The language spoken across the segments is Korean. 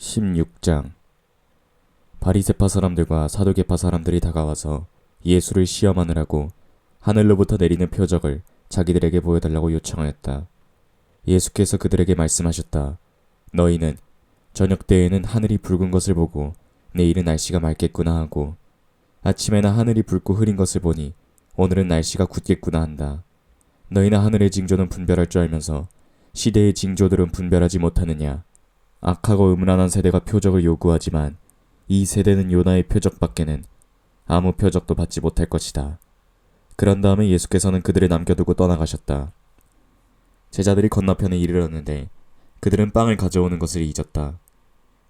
16장. 바리새파 사람들과 사두개파 사람들이 다가와서 예수를 시험하느라고 하늘로부터 내리는 표적을 자기들에게 보여달라고 요청하였다. 예수께서 그들에게 말씀하셨다. 너희는 저녁 때에는 하늘이 붉은 것을 보고 내일은 날씨가 맑겠구나 하고 아침에는 하늘이 붉고 흐린 것을 보니 오늘은 날씨가 굳겠구나 한다. 너희나 하늘의 징조는 분별할 줄 알면서 시대의 징조들은 분별하지 못하느냐. 악하고 음란한 세대가 표적을 요구하지만 이 세대는 요나의 표적밖에는 아무 표적도 받지 못할 것이다. 그런 다음에 예수께서는 그들을 남겨두고 떠나가셨다. 제자들이 건너편에 이르렀는데 그들은 빵을 가져오는 것을 잊었다.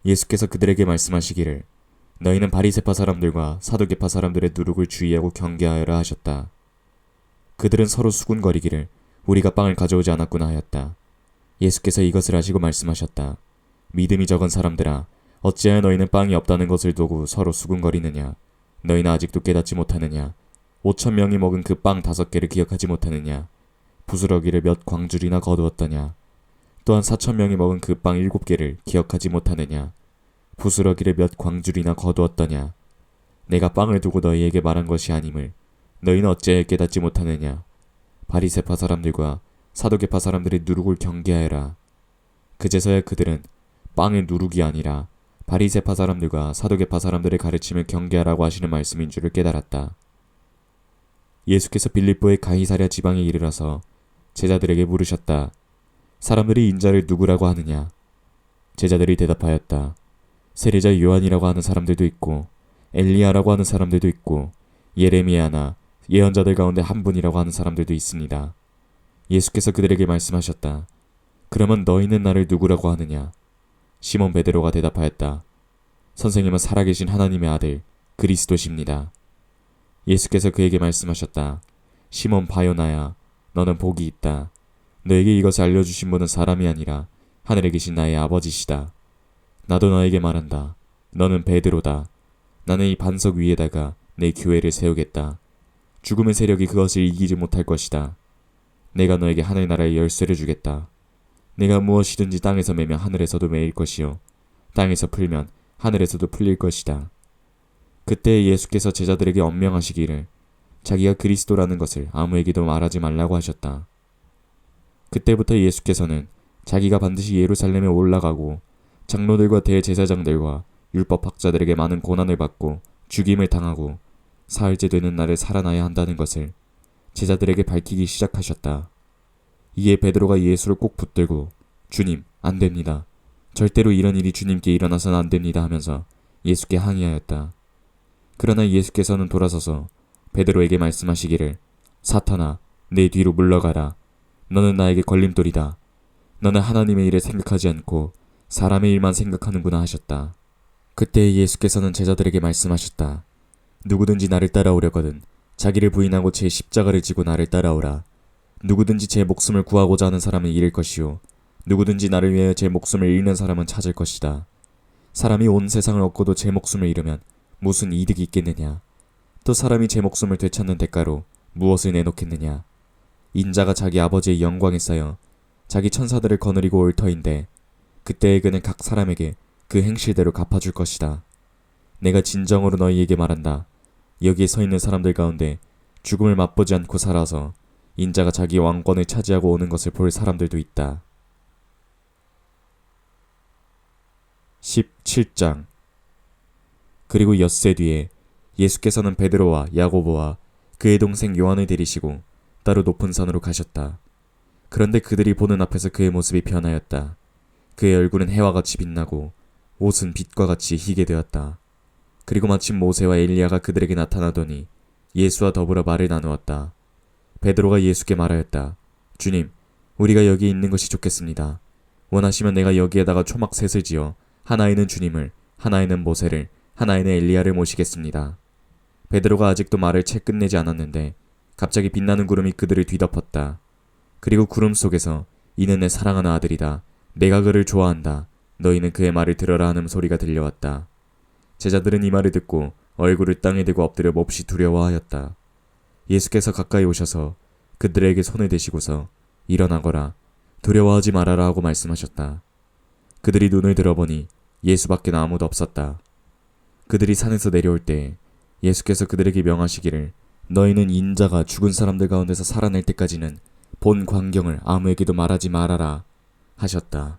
예수께서 그들에게 말씀하시기를 너희는 바리새파 사람들과 사두개파 사람들의 누룩을 주의하고 경계하여라 하셨다. 그들은 서로 수군거리기를 우리가 빵을 가져오지 않았구나 하였다. 예수께서 이것을 하시고 말씀하셨다. 믿음이 적은 사람들아, 어찌하여 너희는 빵이 없다는 것을 두고 서로 수군거리느냐. 너희는 아직도 깨닫지 못하느냐. 5,000명이 먹은 그 빵 5개를 기억하지 못하느냐. 부스러기를 몇 광줄이나 거두었더냐. 또한 4,000명이 먹은 그 빵 7개를 기억하지 못하느냐. 부스러기를 몇 광줄이나 거두었더냐. 내가 빵을 두고 너희에게 말한 것이 아님을 너희는 어찌하여 깨닫지 못하느냐. 바리새파 사람들과 사두개파 사람들의 누룩을 경계하여라. 그제서야 그들은 빵의 누룩이 아니라 바리새파 사람들과 사두개파 사람들의 가르침을 경계하라고 하시는 말씀인 줄을 깨달았다. 예수께서 빌립보의 가이사랴 지방에 이르러서 제자들에게 물으셨다. 사람들이 인자를 누구라고 하느냐? 제자들이 대답하였다. 세례자 요한이라고 하는 사람들도 있고 엘리야라고 하는 사람들도 있고 예레미야나 예언자들 가운데 한 분이라고 하는 사람들도 있습니다. 예수께서 그들에게 말씀하셨다. 그러면 너희는 나를 누구라고 하느냐? 시몬 베드로가 대답하였다. 선생님은 살아계신 하나님의 아들 그리스도십니다. 예수께서 그에게 말씀하셨다. 시몬 바요나야, 너는 복이 있다. 너에게 이것을 알려주신 분은 사람이 아니라 하늘에 계신 나의 아버지시다. 나도 너에게 말한다. 너는 베드로다. 나는 이 반석 위에다가 내 교회를 세우겠다. 죽음의 세력이 그것을 이기지 못할 것이다. 내가 너에게 하늘나라의 열쇠를 주겠다. 내가 무엇이든지 땅에서 매면 하늘에서도 매일 것이요 땅에서 풀면 하늘에서도 풀릴 것이다. 그때 예수께서 제자들에게 엄명하시기를 자기가 그리스도라는 것을 아무에게도 말하지 말라고 하셨다. 그때부터 예수께서는 자기가 반드시 예루살렘에 올라가고 장로들과 대제사장들과 율법학자들에게 많은 고난을 받고 죽임을 당하고 사흘째 되는 날에 살아나야 한다는 것을 제자들에게 밝히기 시작하셨다. 이에 베드로가 예수를 꼭 붙들고 주님, 안 됩니다. 절대로 이런 일이 주님께 일어나서는 안 됩니다 하면서 예수께 항의하였다. 그러나 예수께서는 돌아서서 베드로에게 말씀하시기를 사탄아, 내 뒤로 물러가라. 너는 나에게 걸림돌이다. 너는 하나님의 일을 생각하지 않고 사람의 일만 생각하는구나 하셨다. 그때 예수께서는 제자들에게 말씀하셨다. 누구든지 나를 따라오려거든 자기를 부인하고 제 십자가를 지고 나를 따라오라. 누구든지 제 목숨을 구하고자 하는 사람은 잃을 것이요 누구든지 나를 위하여 제 목숨을 잃는 사람은 찾을 것이다. 사람이 온 세상을 얻고도 제 목숨을 잃으면 무슨 이득이 있겠느냐. 또 사람이 제 목숨을 되찾는 대가로 무엇을 내놓겠느냐. 인자가 자기 아버지의 영광에 쌓여 자기 천사들을 거느리고 올 터인데 그때에 그는 각 사람에게 그 행실대로 갚아줄 것이다. 내가 진정으로 너희에게 말한다. 여기에 서 있는 사람들 가운데 죽음을 맛보지 않고 살아서 인자가 자기 왕권을 차지하고 오는 것을 볼 사람들도 있다. 17장. 그리고 엿새 뒤에 예수께서는 베드로와 야고보와 그의 동생 요한을 데리시고 따로 높은 산으로 가셨다. 그런데 그들이 보는 앞에서 그의 모습이 변하였다. 그의 얼굴은 해와 같이 빛나고 옷은 빛과 같이 희게 되었다. 그리고 마침 모세와 엘리야가 그들에게 나타나더니 예수와 더불어 말을 나누었다. 베드로가 예수께 말하였다. 주님, 우리가 여기 있는 것이 좋겠습니다. 원하시면 내가 여기에다가 초막셋을 지어 하나에는 주님을, 하나에는 모세를, 하나에는 엘리야를 모시겠습니다. 베드로가 아직도 말을 채 끝내지 않았는데 갑자기 빛나는 구름이 그들을 뒤덮었다. 그리고 구름 속에서 이는 내 사랑하는 아들이다. 내가 그를 좋아한다. 너희는 그의 말을 들어라 하는 소리가 들려왔다. 제자들은 이 말을 듣고 얼굴을 땅에 대고 엎드려 몹시 두려워하였다. 예수께서 가까이 오셔서 그들에게 손을 대시고서 일어나거라. 두려워하지 말아라 하고 말씀하셨다. 그들이 눈을 들어보니 예수밖에 아무도 없었다. 그들이 산에서 내려올 때 예수께서 그들에게 명하시기를 너희는 인자가 죽은 사람들 가운데서 살아날 때까지는 본 광경을 아무에게도 말하지 말아라 하셨다.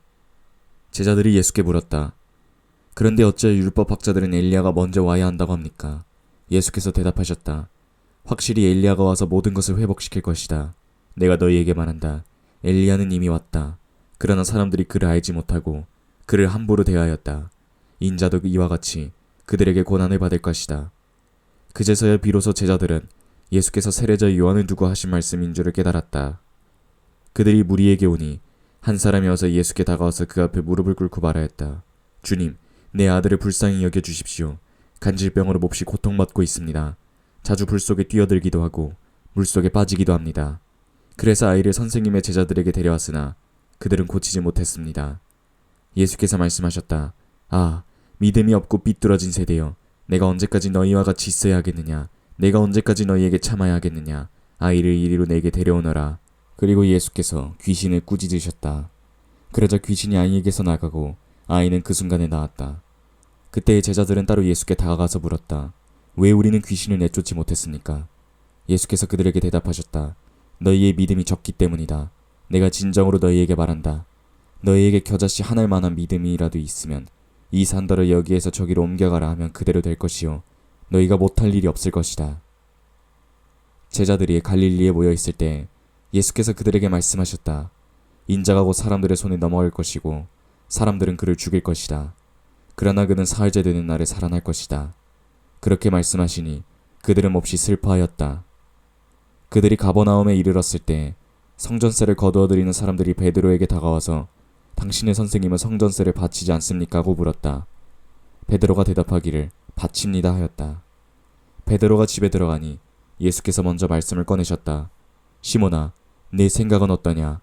제자들이 예수께 물었다. 그런데 어찌하여 율법학자들은 엘리야가 먼저 와야 한다고 합니까? 예수께서 대답하셨다. 확실히 엘리야가 와서 모든 것을 회복시킬 것이다. 내가 너희에게 말한다. 엘리야는 이미 왔다. 그러나 사람들이 그를 알지 못하고 그를 함부로 대하였다. 인자도 이와 같이 그들에게 고난을 받을 것이다. 그제서야 비로소 제자들은 예수께서 세례자 요한을 두고 하신 말씀인 줄을 깨달았다. 그들이 무리에게 오니 한 사람이 와서 예수께 다가와서 그 앞에 무릎을 꿇고 말하였다. 주님, 내 아들을 불쌍히 여겨주십시오. 간질병으로 몹시 고통받고 있습니다. 자주 불 속에 뛰어들기도 하고 물속에 빠지기도 합니다. 그래서 아이를 선생님의 제자들에게 데려왔으나 그들은 고치지 못했습니다. 예수께서 말씀하셨다. 아, 믿음이 없고 삐뚤어진 세대여. 내가 언제까지 너희와 같이 있어야 하겠느냐. 내가 언제까지 너희에게 참아야 하겠느냐. 아이를 이리로 내게 데려오너라. 그리고 예수께서 귀신을 꾸짖으셨다. 그러자 귀신이 아이에게서 나가고 아이는 그 순간에 나았다. 그때의 제자들은 따로 예수께 다가가서 물었다. 왜 우리는 귀신을 내쫓지 못했습니까? 예수께서 그들에게 대답하셨다. 너희의 믿음이 적기 때문이다. 내가 진정으로 너희에게 말한다. 너희에게 겨자씨 한 알만한 믿음이라도 있으면 이 산더를 여기에서 저기로 옮겨가라 하면 그대로 될 것이요. 너희가 못할 일이 없을 것이다. 제자들이 갈릴리에 모여 있을 때 예수께서 그들에게 말씀하셨다. 인자가 곧 사람들의 손에 넘어갈 것이고 사람들은 그를 죽일 것이다. 그러나 그는 사흘째 되는 날에 살아날 것이다. 그렇게 말씀하시니 그들은 몹시 슬퍼하였다. 그들이 가버나움에 이르렀을 때 성전세를 거두어들이는 사람들이 베드로에게 다가와서 당신의 선생님은 성전세를 바치지 않습니까? 하고 물었다. 베드로가 대답하기를 바칩니다 하였다. 베드로가 집에 들어가니 예수께서 먼저 말씀을 꺼내셨다. 시몬아, 네 생각은 어떠냐?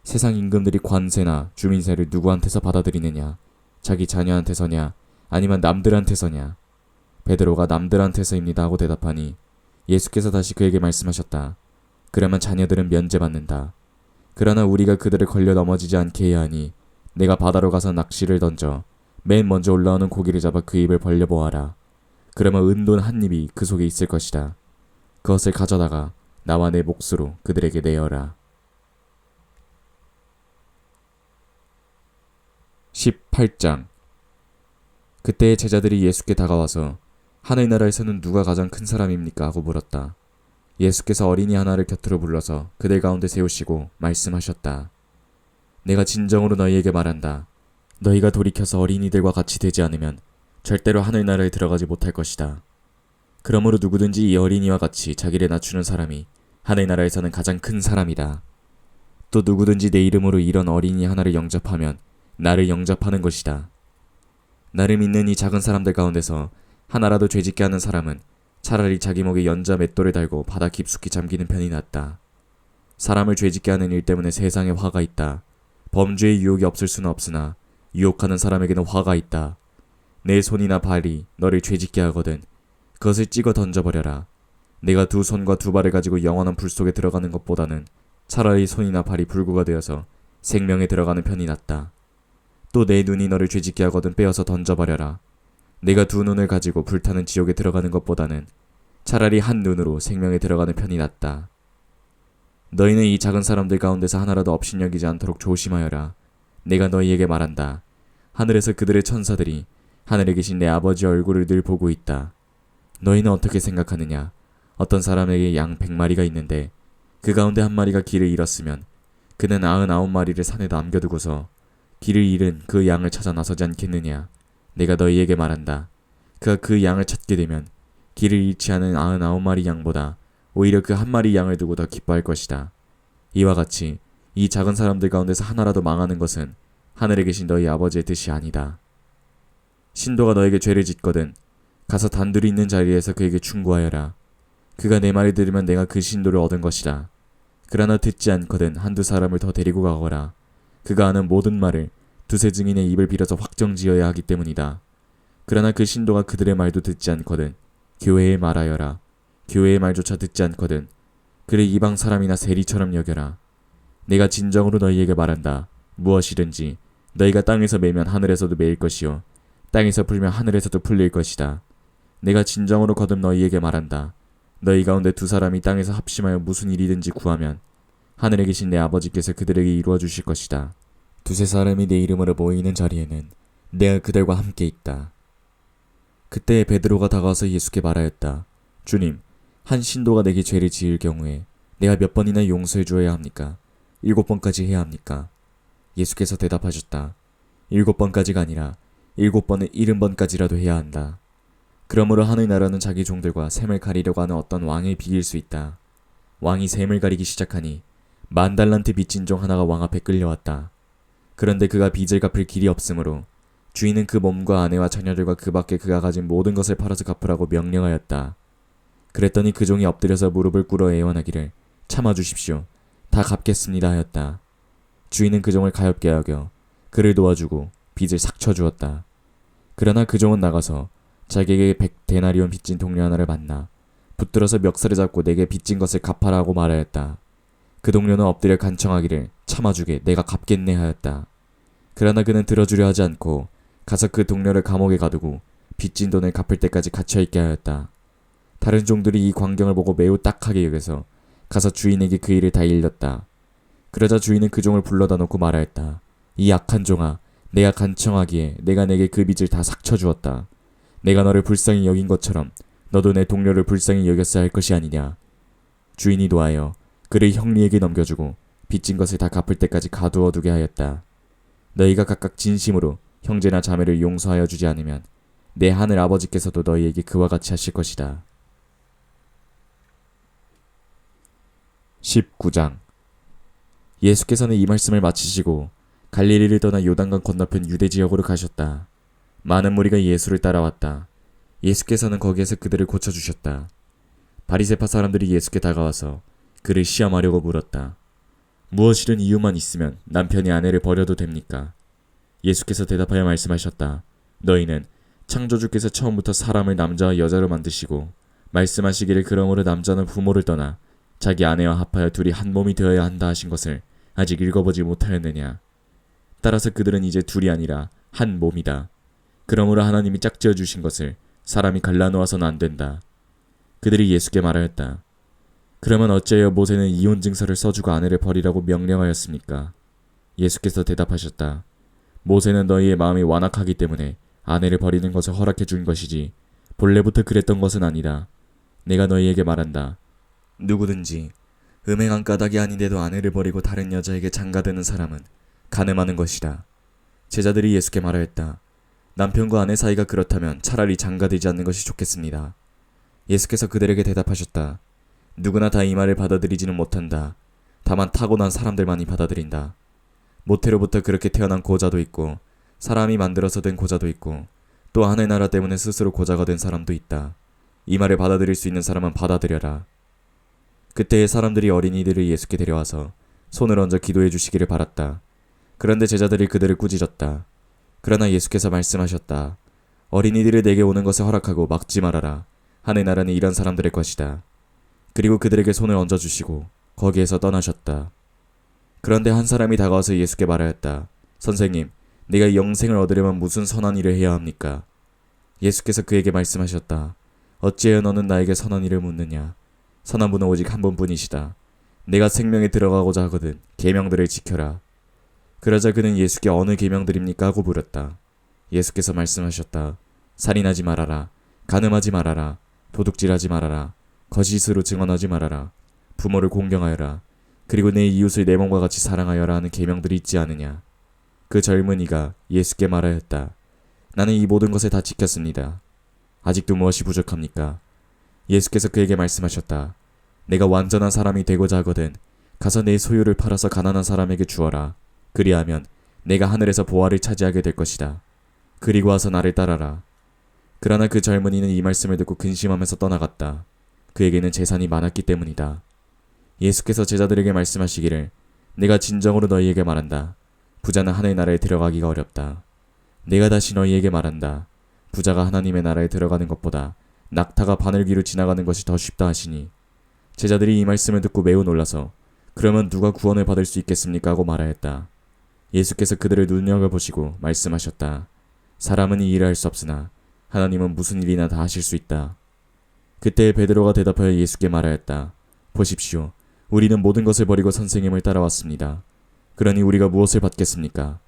세상 임금들이 관세나 주민세를 누구한테서 받아들이느냐? 자기 자녀한테서냐? 아니면 남들한테서냐? 베드로가 남들한테서입니다 하고 대답하니 예수께서 다시 그에게 말씀하셨다. 그러면 자녀들은 면제받는다. 그러나 우리가 그들을 걸려 넘어지지 않게 해야 하니 내가 바다로 가서 낚시를 던져 맨 먼저 올라오는 고기를 잡아 그 입을 벌려보아라. 그러면 은돈 한 입이 그 속에 있을 것이다. 그것을 가져다가 나와 내 몫으로 그들에게 내어라. 18장. 그때의 제자들이 예수께 다가와서 하늘나라에서는 누가 가장 큰 사람입니까? 하고 물었다. 예수께서 어린이 하나를 곁으로 불러서 그들 가운데 세우시고 말씀하셨다. 내가 진정으로 너희에게 말한다. 너희가 돌이켜서 어린이들과 같이 되지 않으면 절대로 하늘나라에 들어가지 못할 것이다. 그러므로 누구든지 이 어린이와 같이 자기를 낮추는 사람이 하늘나라에서는 가장 큰 사람이다. 또 누구든지 내 이름으로 이런 어린이 하나를 영접하면 나를 영접하는 것이다. 나를 믿는 이 작은 사람들 가운데서 하나라도 죄짓게 하는 사람은 차라리 자기 목에 연자 맷돌을 달고 바다 깊숙이 잠기는 편이 낫다. 사람을 죄짓게 하는 일 때문에 세상에 화가 있다. 범죄의 유혹이 없을 수는 없으나 유혹하는 사람에게는 화가 있다. 내 손이나 발이 너를 죄짓게 하거든 그것을 찍어 던져버려라. 내가 두 손과 두 발을 가지고 영원한 불 속에 들어가는 것보다는 차라리 손이나 발이 불구가 되어서 생명에 들어가는 편이 낫다. 또 내 눈이 너를 죄짓게 하거든 빼어서 던져버려라. 내가 두 눈을 가지고 불타는 지옥에 들어가는 것보다는 차라리 한 눈으로 생명에 들어가는 편이 낫다. 너희는 이 작은 사람들 가운데서 하나라도 업신여기지 않도록 조심하여라. 내가 너희에게 말한다. 하늘에서 그들의 천사들이 하늘에 계신 내 아버지의 얼굴을 늘 보고 있다. 너희는 어떻게 생각하느냐? 어떤 사람에게 양 100마리가 있는데 그 가운데 한 마리가 길을 잃었으면 그는 99마리를 산에 남겨두고서 길을 잃은 그 양을 찾아 나서지 않겠느냐? 내가 너희에게 말한다. 그가 그 양을 찾게 되면 길을 잃지 않은 99마리 양보다 오히려 그 한 마리 양을 두고 더 기뻐할 것이다. 이와 같이 이 작은 사람들 가운데서 하나라도 망하는 것은 하늘에 계신 너희 아버지의 뜻이 아니다. 신도가 너에게 죄를 짓거든 가서 단둘이 있는 자리에서 그에게 충고하여라. 그가 내 말을 들으면 내가 그 신도를 얻은 것이다. 그러나 듣지 않거든 한두 사람을 더 데리고 가거라. 그가 하는 모든 말을 두세 증인의 입을 빌어서 확정지어야 하기 때문이다. 그러나 그 신도가 그들의 말도 듣지 않거든 교회에 말하여라. 교회의 말조차 듣지 않거든 그를 이방 사람이나 세리처럼 여겨라. 내가 진정으로 너희에게 말한다. 무엇이든지 너희가 땅에서 매면 하늘에서도 매일 것이요 땅에서 풀면 하늘에서도 풀릴 것이다. 내가 진정으로 거듭 너희에게 말한다. 너희 가운데 두 사람이 땅에서 합심하여 무슨 일이든지 구하면 하늘에 계신 내 아버지께서 그들에게 이루어 주실 것이다. 두세 사람이 내 이름으로 모이는 자리에는 내가 그들과 함께 있다. 그때 베드로가 다가와서 예수께 말하였다. 주님, 한 신도가 내게 죄를 지을 경우에 내가 몇 번이나 용서해 주어야 합니까? 7번까지 해야 합니까? 예수께서 대답하셨다. 7번까지가 아니라 7번에 70번까지라도 해야 한다. 그러므로 하늘나라는 자기 종들과 샘을 가리려고 하는 어떤 왕을 비길 수 있다. 왕이 샘을 가리기 시작하니 10,000달란트 빚진 종 하나가 왕 앞에 끌려왔다. 그런데 그가 빚을 갚을 길이 없으므로 주인은 그 몸과 아내와 자녀들과 그 밖에 그가 가진 모든 것을 팔아서 갚으라고 명령하였다. 그랬더니 그 종이 엎드려서 무릎을 꿇어 애원하기를 참아주십시오. 다 갚겠습니다 하였다. 주인은 그 종을 가엾게 여겨 그를 도와주고 빚을 삭 쳐주었다. 그러나 그 종은 나가서 자기에게 100데나리온 빚진 동료 하나를 만나 붙들어서 멱살을 잡고 내게 빚진 것을 갚아라고 말하였다. 그 동료는 엎드려 간청하기를 참아주게 내가 갚겠네 하였다. 그러나 그는 들어주려 하지 않고 가서 그 동료를 감옥에 가두고 빚진 돈을 갚을 때까지 갇혀있게 하였다. 다른 종들이 이 광경을 보고 매우 딱하게 여겨서 가서 주인에게 그 일을 다 일렀다. 그러자 주인은 그 종을 불러다 놓고 말하였다. 이 악한 종아, 내가 간청하기에 내가 내게 그 빚을 다 삭쳐주었다. 내가 너를 불쌍히 여긴 것처럼 너도 내 동료를 불쌍히 여겼어야 할 것이 아니냐. 주인이 노하여 그를 형리에게 넘겨주고 빚진 것을 다 갚을 때까지 가두어 두게 하였다. 너희가 각각 진심으로 형제나 자매를 용서하여 주지 않으면 내 하늘 아버지께서도 너희에게 그와 같이 하실 것이다. 19장. 예수께서는 이 말씀을 마치시고 갈릴리를 떠나 요단강 건너편 유대 지역으로 가셨다. 많은 무리가 예수를 따라왔다. 예수께서는 거기에서 그들을 고쳐주셨다. 바리새파 사람들이 예수께 다가와서 그를 시험하려고 물었다. 무엇이든 이유만 있으면 남편이 아내를 버려도 됩니까? 예수께서 대답하여 말씀하셨다. 너희는 창조주께서 처음부터 사람을 남자와 여자로 만드시고 말씀하시기를 그러므로 남자는 부모를 떠나 자기 아내와 합하여 둘이 한 몸이 되어야 한다 하신 것을 아직 읽어보지 못하였느냐. 따라서 그들은 이제 둘이 아니라 한 몸이다. 그러므로 하나님이 짝지어 주신 것을 사람이 갈라놓아서는 안 된다. 그들이 예수께 말하였다. 그러면 어찌하여 모세는 이혼 증서를 써주고 아내를 버리라고 명령하였습니까? 예수께서 대답하셨다. 모세는 너희의 마음이 완악하기 때문에 아내를 버리는 것을 허락해 준 것이지 본래부터 그랬던 것은 아니다. 내가 너희에게 말한다. 누구든지 음행한 까닭이 아닌데도 아내를 버리고 다른 여자에게 장가드는 사람은 간음하는 것이다. 제자들이 예수께 말하였다. 남편과 아내 사이가 그렇다면 차라리 장가들지 않는 것이 좋겠습니다. 예수께서 그들에게 대답하셨다. 누구나 다 이 말을 받아들이지는 못한다. 다만 타고난 사람들만이 받아들인다. 모태로부터 그렇게 태어난 고자도 있고 사람이 만들어서 된 고자도 있고 또 하늘나라 때문에 스스로 고자가 된 사람도 있다. 이 말을 받아들일 수 있는 사람은 받아들여라. 그때의 사람들이 어린이들을 예수께 데려와서 손을 얹어 기도해 주시기를 바랐다. 그런데 제자들이 그들을 꾸짖었다. 그러나 예수께서 말씀하셨다. 어린이들을 내게 오는 것을 허락하고 막지 말아라. 하늘나라는 이런 사람들의 것이다. 그리고 그들에게 손을 얹어주시고 거기에서 떠나셨다. 그런데 한 사람이 다가와서 예수께 말하였다. 선생님, 네가 영생을 얻으려면 무슨 선한 일을 해야 합니까? 예수께서 그에게 말씀하셨다. 어찌하여 너는 나에게 선한 일을 묻느냐? 선한 분은 오직 한 분뿐이시다. 내가 생명에 들어가고자 하거든 계명들을 지켜라. 그러자 그는 예수께 어느 계명들입니까? 하고 물었다. 예수께서 말씀하셨다. 살인하지 말아라. 간음하지 말아라. 도둑질하지 말아라. 거짓으로 증언하지 말아라. 부모를 공경하여라. 그리고 내 이웃을 내 몸과 같이 사랑하여라 하는 계명들이 있지 않으냐. 그 젊은이가 예수께 말하였다. 나는 이 모든 것을 다 지켰습니다. 아직도 무엇이 부족합니까? 예수께서 그에게 말씀하셨다. 내가 완전한 사람이 되고자 하거든 가서 내 소유를 팔아서 가난한 사람에게 주어라. 그리하면 내가 하늘에서 보화를 차지하게 될 것이다. 그리고 와서 나를 따라라. 그러나 그 젊은이는 이 말씀을 듣고 근심하면서 떠나갔다. 그에게는 재산이 많았기 때문이다. 예수께서 제자들에게 말씀하시기를 내가 진정으로 너희에게 말한다. 부자는 하늘나라에 들어가기가 어렵다. 내가 다시 너희에게 말한다. 부자가 하나님의 나라에 들어가는 것보다 낙타가 바늘귀로 지나가는 것이 더 쉽다 하시니 제자들이 이 말씀을 듣고 매우 놀라서 그러면 누가 구원을 받을 수 있겠습니까? 하고 말하였다. 예수께서 그들을 눈여겨보시고 말씀하셨다. 사람은 이 일을 할 수 없으나 하나님은 무슨 일이나 다 하실 수 있다. 그때 베드로가 대답하여 예수께 말하였다. 보십시오. 우리는 모든 것을 버리고 선생님을 따라왔습니다. 그러니 우리가 무엇을 받겠습니까?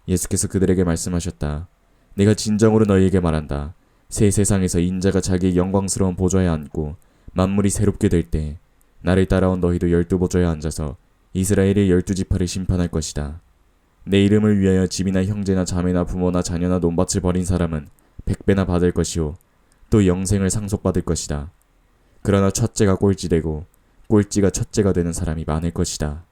예수께서 그들에게 말씀하셨다. 내가 진정으로 너희에게 말한다. 새 세상에서 인자가 자기의 영광스러운 보좌에 앉고 만물이 새롭게 될 때 나를 따라온 너희도 12보좌에 앉아서 이스라엘의 12지파를 심판할 것이다. 내 이름을 위하여 집이나 형제나 자매나 부모나 자녀나 논밭을 버린 사람은 100배나 받을 것이요 또 영생을 상속받을 것이다. 그러나 첫째가 꼴찌되고 꼴찌가 첫째가 되는 사람이 많을 것이다.